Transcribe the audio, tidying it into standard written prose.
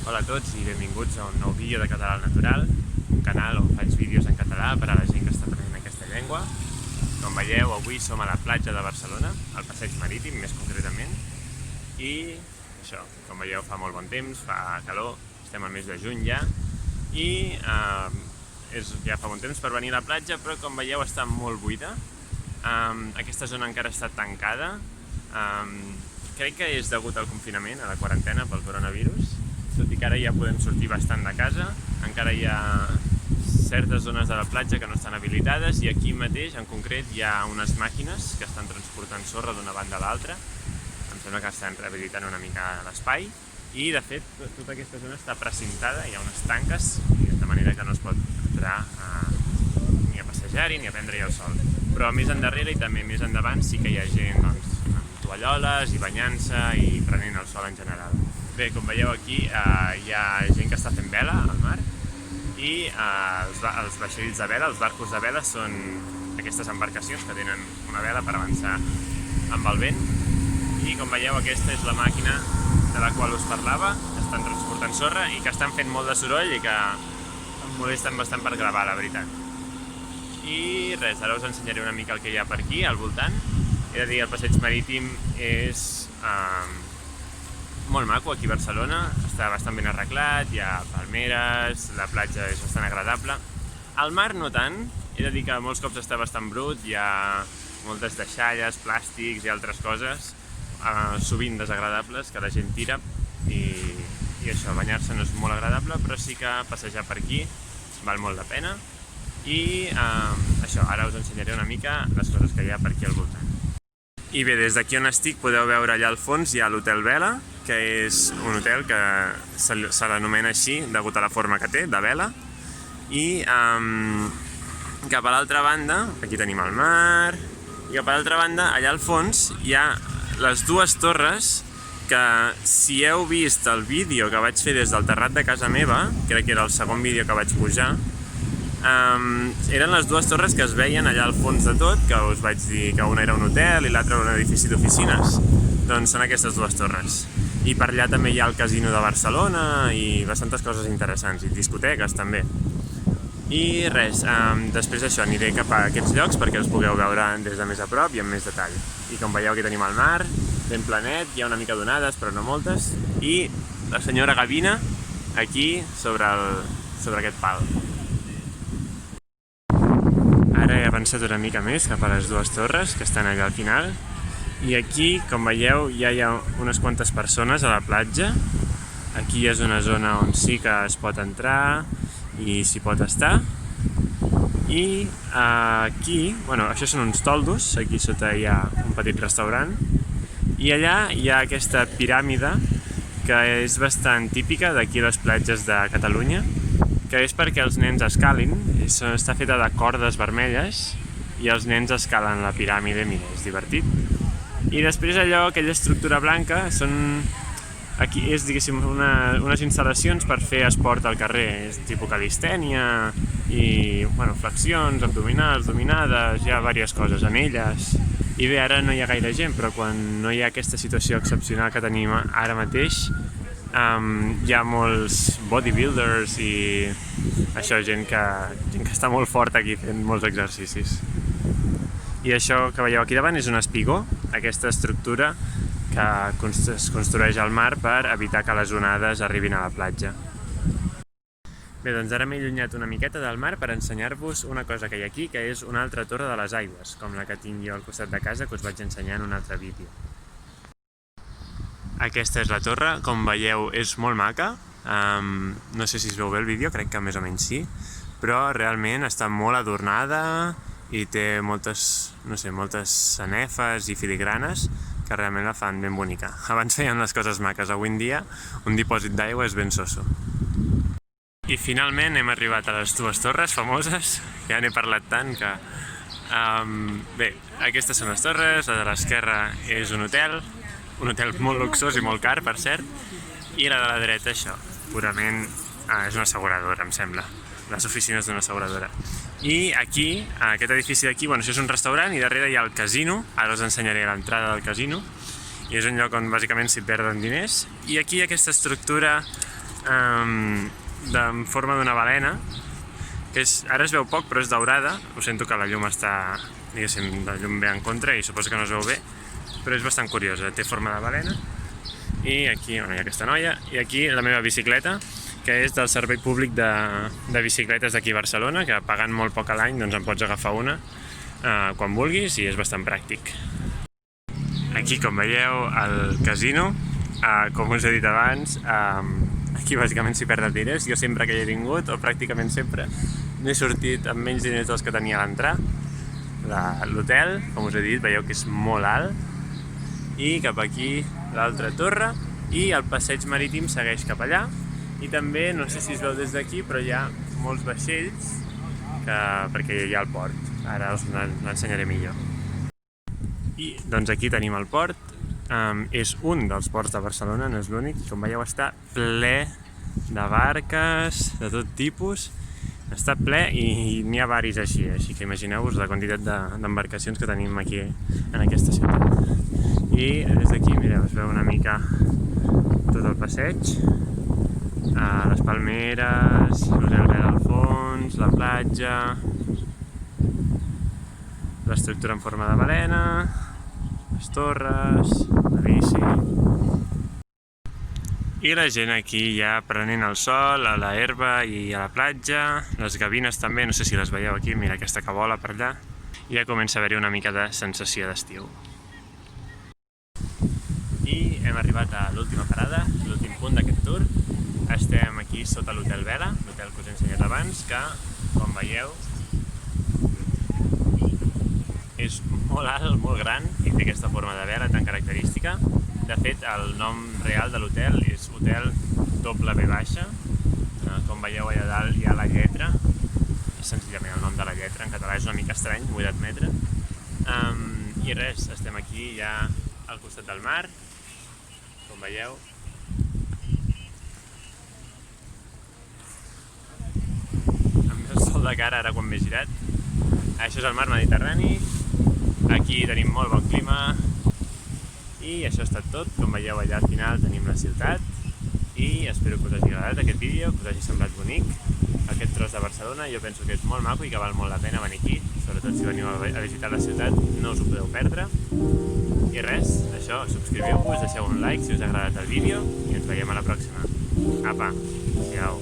Hola a tots i benvinguts a un nou vídeo de Català al Natural, un canal on faig vídeos en català per a la gent que està aprenent aquesta llengua. Com veieu, avui som a la platja de Barcelona, al passeig marítim més concretament, i això, com veieu fa molt bon temps, fa calor, estem al mes de juny ja, i ja fa bon temps per venir a la platja, però com veieu està molt buida. Aquesta zona encara està tancada, crec que és degut al confinament, a la quarantena pel coronavirus, tot i que ara ja podem sortir bastant de casa. Encara hi ha certes zones de la platja que no estan habilitades i aquí mateix, en concret, hi ha unes màquines que estan transportant sorra d'una banda a l'altra. Em sembla que estan rehabilitant una mica l'espai i, de fet, tota aquesta zona està precintada, hi ha unes tanques, de manera que no es pot entrar ni a passejar-hi ni a prendre-hi el sol. Però més endarrere i també més endavant sí que hi ha gent amb tovalloles i banyant-se i prenent el sol en general. Bé, com veieu aquí hi ha gent que està fent vela al mar i els vaixells de vela, els barcos de vela, són aquestes embarcacions que tenen una vela per avançar amb el vent. I com veieu, aquesta és la màquina de la qual us parlava, que estan transportant sorra i que estan fent molt de soroll i que em molesten bastant per gravar, la veritat. I res, ara us ensenyaré una mica el que hi ha per aquí, al voltant. He de dir, el passeig marítim és molt maco aquí a Barcelona, està bastant ben arreglat, hi ha palmeres, la platja és bastant agradable. Al mar no tant, he de dir que molts cops està bastant brut, hi ha moltes deixalles, plàstics i altres coses, sovint desagradables, que la gent tira, i això, banyar-se no és molt agradable, però sí que passejar per aquí val molt la pena. I això, ara us ensenyaré una mica les coses que hi ha per aquí al voltant. I bé, des d'aquí on estic podeu veure allà al fons hi ha l'Hotel Vela, que és un hotel que se l'anomena així degut a la forma que té, de vela. I cap a l'altra banda, aquí tenim el mar, i cap a l'altra banda, allà al fons, hi ha les dues torres que, si heu vist el vídeo que vaig fer des del terrat de casa meva, crec que era el segon vídeo que vaig pujar, eren les dues torres que es veien allà al fons de tot, que us vaig dir que una era un hotel i l'altra un edifici d'oficines. Doncs són aquestes dues torres. I per allà també hi ha el Casino de Barcelona i bastantes coses interessants, i discoteques també. I res, després d'això aniré cap a aquests llocs perquè els pugueu veure des de més a prop i amb més detall. I com veieu, aquí tenim el mar, ben planet, hi ha una mica d'onades però no moltes, i la senyora Gavina aquí sobre aquest pal. Ara he avançat una mica més cap a les dues torres que estan allà al final, i aquí, com veieu, ja hi ha unes quantes persones a la platja. Aquí és una zona on sí que es pot entrar i s'hi pot estar. I aquí, bueno, això són uns toldos, aquí sota hi ha un petit restaurant, i allà hi ha aquesta piràmide que és bastant típica d'aquí a les platges de Catalunya, que és perquè els nens escalin, està feta de cordes vermelles i els nens escalen la piràmide, mira, és divertit. I després allò, aquella estructura blanca, aquí és, diguéssim, unes instal·lacions per fer esport al carrer, és tipus calistènia i, bueno, flexions, abdominals, dominades, hi ha diverses coses, anelles. I bé, ara no hi ha gaire gent, però quan no hi ha aquesta situació excepcional que tenim ara mateix, hi ha molts bodybuilders i això, gent que està molt forta aquí fent molts exercicis. I això que veieu aquí davant és un espigó, aquesta estructura que es construeix al mar per evitar que les onades arribin a la platja. Bé, doncs ara m'he allunyat una miqueta del mar per ensenyar-vos una cosa que hi ha aquí, que és una altra torre de les aigües, com la que tinc jo al costat de casa, que us vaig ensenyar en un altre vídeo. Aquesta és la torre, com veieu és molt maca, no sé si es veu bé el vídeo, crec que més o menys sí, però realment està molt adornada i té moltes sanefes i filigranes que realment la fan ben bonica. Abans feien les coses maques, avui en dia un dipòsit d'aigua és ben soso. I finalment hem arribat a les dues torres famoses, ja n'he parlat tant que... Bé, aquestes són les torres, la de l'esquerra és un hotel molt luxós i molt car, per cert, i la de la dreta, això, purament és una asseguradora, em sembla, les oficines d'una asseguradora. I aquí, aquest edifici d'aquí, bueno, això és un restaurant i darrere hi ha el casino, ara us ensenyaré l'entrada del casino, i és un lloc on bàsicament s'hi perden diners, i aquí aquesta estructura en forma d'una balena, que ara es veu poc però és daurada. Ho sento que la llum està, diguéssim, la llum ve en contra i suposo que no es veu bé, però és bastant curiosa, té forma de balena. I aquí hi ha aquesta noia, i aquí la meva bicicleta, que és del servei públic de bicicletes d'aquí a Barcelona, que pagant molt poc a l'any doncs en pots agafar una quan vulguis i és bastant pràctic. Aquí, com veieu, el casino, com us he dit abans, aquí bàsicament s'hi perden diners. Jo sempre que hi he vingut, o pràcticament sempre, n'he sortit amb menys diners dels que tenia a l'entrar. L'hotel, com us he dit, veieu que és molt alt, i cap aquí l'altra torre, i el passeig marítim segueix cap allà, i també, no sé si es veu des d'aquí, però hi ha molts vaixells, perquè hi ha el port. Ara us l'ensenyaré millor. I doncs aquí tenim el port, és un dels ports de Barcelona, no és l'únic, com veieu està ple de barques de tot tipus, està ple i n'hi ha varis així que imagineu-vos la quantitat d'embarcacions que tenim aquí en aquesta ciutat. I des d'aquí, mireu, es veu una mica tot el passeig, les palmeres, l'hotel verd al fons, la platja, l'estructura en forma de balena, les torres, la bici. I la gent aquí ja prenent el sol a la herba i a la platja, les gavines també, no sé si les veieu aquí, mira aquesta que vola per allà, i ja comença a haver-hi una mica de sensació d'estiu. I hem arribat a l'última parada, l'últim punt d'aquest tour. Estem aquí sota l'Hotel Vela, l'hotel que us he ensenyat abans, que, com veieu, és molt alt, molt gran i té aquesta forma de vela tan característica. De fet, el nom real de l'hotel és Hotel W baixa. Com veieu allà dalt hi ha la lletra, és senzillament el nom de la lletra, en català és una mica estrany, m'ho he d'admetre. I res, estem aquí ja al costat del mar, com veieu. Amb el sol de cara ara quan m'he girat. Això és el mar Mediterrani. Aquí tenim molt bon clima i això ha estat tot. Com veieu allà al final tenim la ciutat i espero que us hagi agradat aquest vídeo, que us hagi semblat bonic aquest tros de Barcelona. Jo penso que és molt maco i que val molt la pena venir aquí, sobretot si veniu a visitar la ciutat, no us ho podeu perdre. I res, això, subscriveu-vos, deixeu un like si us ha agradat el vídeo i ens veiem a la pròxima. Apa, adéu.